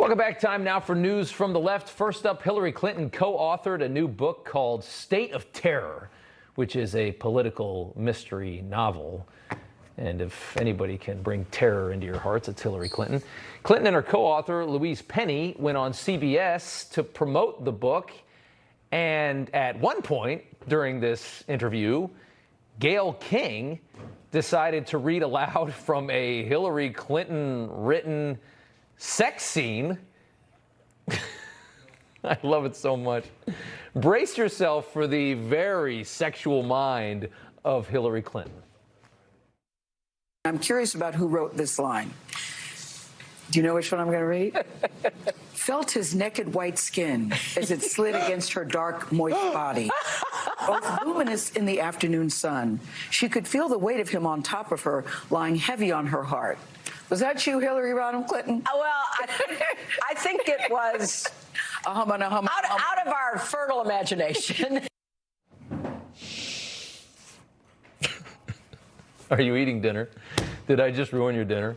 Welcome back. Time now for news from the left. First up, Hillary Clinton co-authored a new book called State of Terror, which is a political mystery novel. And if anybody can bring terror into your hearts, it's Hillary Clinton. Clinton and her co-author, Louise Penny, went on CBS to promote the book. And at one point during this interview, Gayle King decided to read aloud from a Hillary Clinton written sex scene. I love it so much. Brace yourself for the very sexual mind of Hillary Clinton. I'm curious about who wrote this line. Do you know which one I'm going to read? Felt his naked white skin as it slid against her dark, moist body. Both luminous in the afternoon sun, she could feel the weight of him on top of her, lying heavy on her heart. Was that you, Hillary Rodham Clinton? Well, I think it was out of our fertile imagination. Are you eating dinner? Did I just ruin your dinner?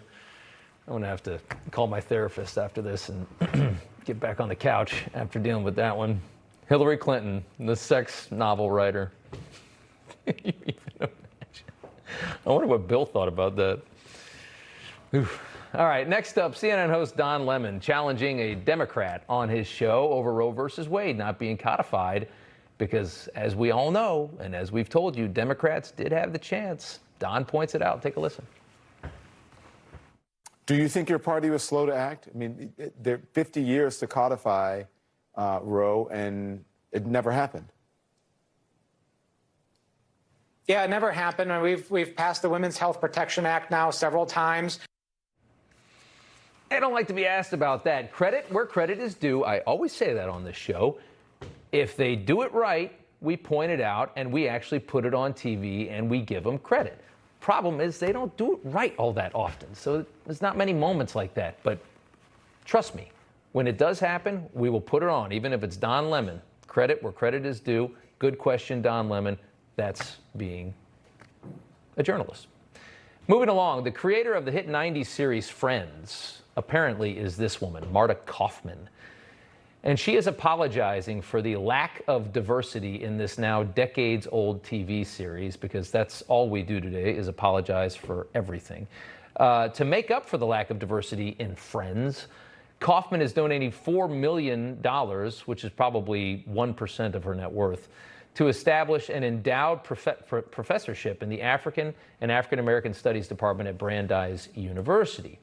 I'm going to have to call my therapist after this and get back on the couch after dealing with that one. Hillary Clinton, the sex novel writer. Can you even imagine? I wonder what Bill thought about that. Oof. All right, next up, CNN host Don Lemon challenging a Democrat on his show over Roe versus Wade not being codified because, as we all know, and as we've told you, Democrats did have the chance. Don points it out. Take a listen. Do you think your party was slow to act? I mean, there are 50 years to codify Roe, and it never happened. Yeah, it never happened. And we've passed the Women's Health Protection Act now several times. I don't like to be asked about that. Credit where credit is due. I always say that on this show. If they do it right, we point it out and we actually put it on TV and we give them credit. Problem is they don't do it right all that often. So there's not many moments like that. But trust me, when it does happen, we will put it on, even if it's Don Lemon. Credit where credit is due. Good question, Don Lemon. That's being a journalist. Moving along, the creator of the hit 90s series Friends apparently is this woman, Marta Kauffman. And she is apologizing for the lack of diversity in this now decades-old TV series, because that's all we do today is apologize for everything. To make up for the lack of diversity in Friends, Kauffman is donating $4 million, which is probably 1% of her net worth, to establish an endowed professorship in the African and African American Studies Department at Brandeis University.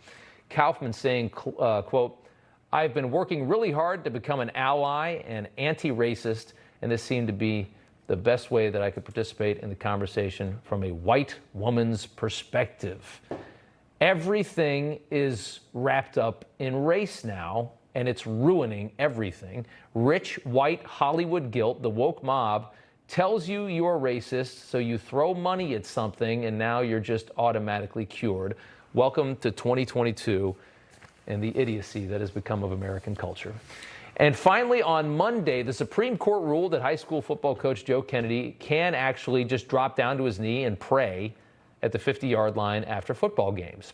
Kauffman saying, quote, "I've been working really hard to become an ally and anti-racist, and this seemed to be the best way that I could participate in the conversation from a white woman's perspective." Everything is wrapped up in race now, and it's ruining everything. Rich, white Hollywood guilt, the woke mob, tells you you're racist, so you throw money at something, and now you're just automatically cured. Welcome to 2022 and the idiocy that has become of American culture. And finally, on Monday, the Supreme Court ruled that high school football coach Joe Kennedy can actually just drop down to his knee and pray at the 50-yard line after football games.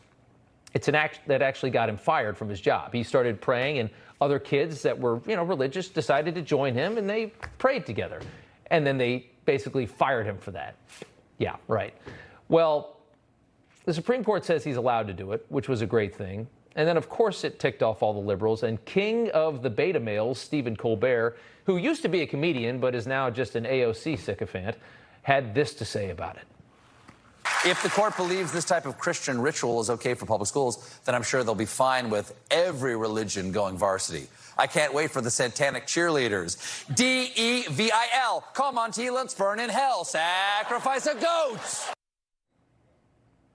It's an act that actually got him fired from his job. He started praying, and other kids that were, religious decided to join him, and they prayed together. And then they basically fired him for that. Yeah, right. Well, the Supreme Court says he's allowed to do it, which was a great thing. And then, of course, it ticked off all the liberals. And king of the beta males, Stephen Colbert, who used to be a comedian but is now just an AOC sycophant, had this to say about it. If the court believes this type of Christian ritual is okay for public schools, then I'm sure they'll be fine with every religion going varsity. I can't wait for the satanic cheerleaders. DEVIL. Come on, T, let's burn in hell. Sacrifice a goat.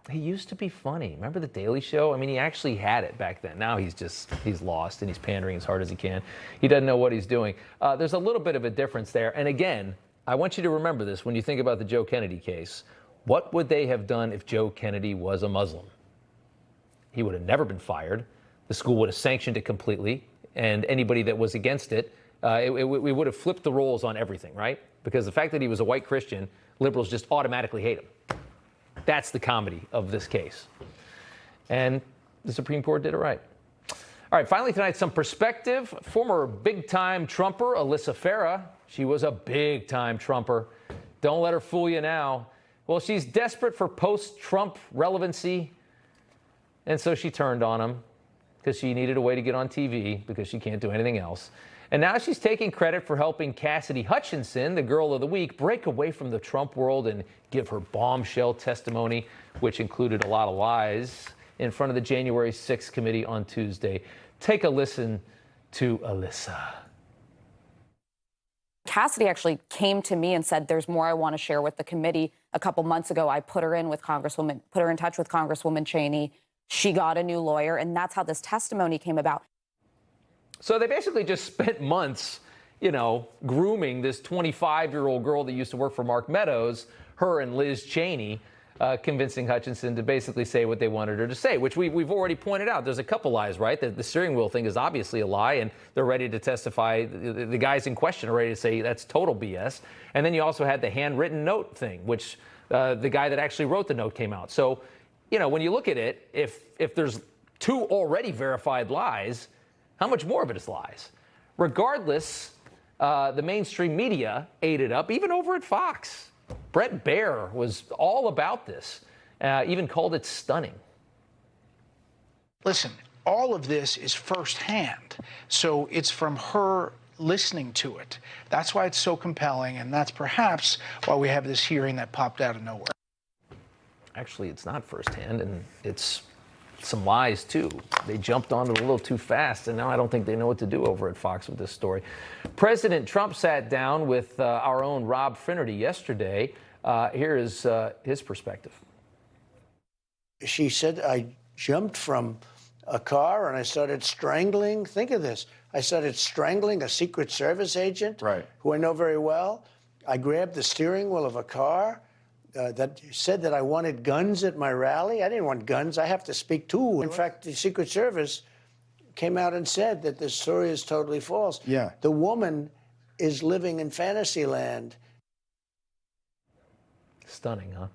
He used to be funny. Remember The Daily Show? I mean, he actually had it back then. Now he's lost and he's pandering as hard as he can. He doesn't know what he's doing. There's a little bit of a difference there. And again, I want you to remember this when you think about the Joe Kennedy case. What would they have done if Joe Kennedy was a Muslim? He would have never been fired. The school would have sanctioned it completely. And anybody that was against it, we would have flipped the roles on everything, right? Because the fact that he was a white Christian, liberals just automatically hate him. That's the comedy of this case. And the Supreme Court did it right. All right, finally tonight, some perspective. Former big-time Trumper, Alyssa Farah. She was a big-time Trumper. Don't let her fool you now. Well, she's desperate for post-Trump relevancy, and so she turned on him because she needed a way to get on TV because she can't do anything else. And now she's taking credit for helping Cassidy Hutchinson, the girl of the week, break away from the Trump world and give her bombshell testimony, which included a lot of lies, in front of the January 6th committee on Tuesday. Take a listen to Alyssa. Cassidy actually came to me and said, there's more I want to share with the committee. A couple months ago, I put her in touch with Congresswoman Cheney. She got a new lawyer, and that's how this testimony came about. So they basically just spent months, grooming this 25-year-old girl that used to work for Mark Meadows, her and Liz Cheney, convincing Hutchinson to basically say what they wanted her to say, which we've already pointed out. There's a couple lies, right? The steering wheel thing is obviously a lie, and they're ready to testify. The guys in question are ready to say that's total BS. And then you also had the handwritten note thing, which the guy that actually wrote the note came out. So, when you look at it, if there's two already verified lies, how much more of it is lies? Regardless, the mainstream media ate it up, even over at Fox. Brett Baer was all about this, even called it stunning. Listen, all of this is firsthand, so it's from her listening to it. That's why it's so compelling, and that's perhaps why we have this hearing that popped out of nowhere. Actually, it's not firsthand, and it's some lies, too. They jumped on it a little too fast, and now I don't think they know what to do over at Fox with this story. President Trump sat down with our own Rob Finnerty yesterday. Here is his perspective. She said, I jumped from a car and I started strangling. Think of this. I started strangling a Secret Service agent who I know very well. I grabbed the steering wheel of a car that said that I wanted guns at my rally. I didn't want guns. I have to speak to. In fact, the Secret Service came out and said that this story is totally false. Yeah. The woman is living in fantasy land. Stunning, huh?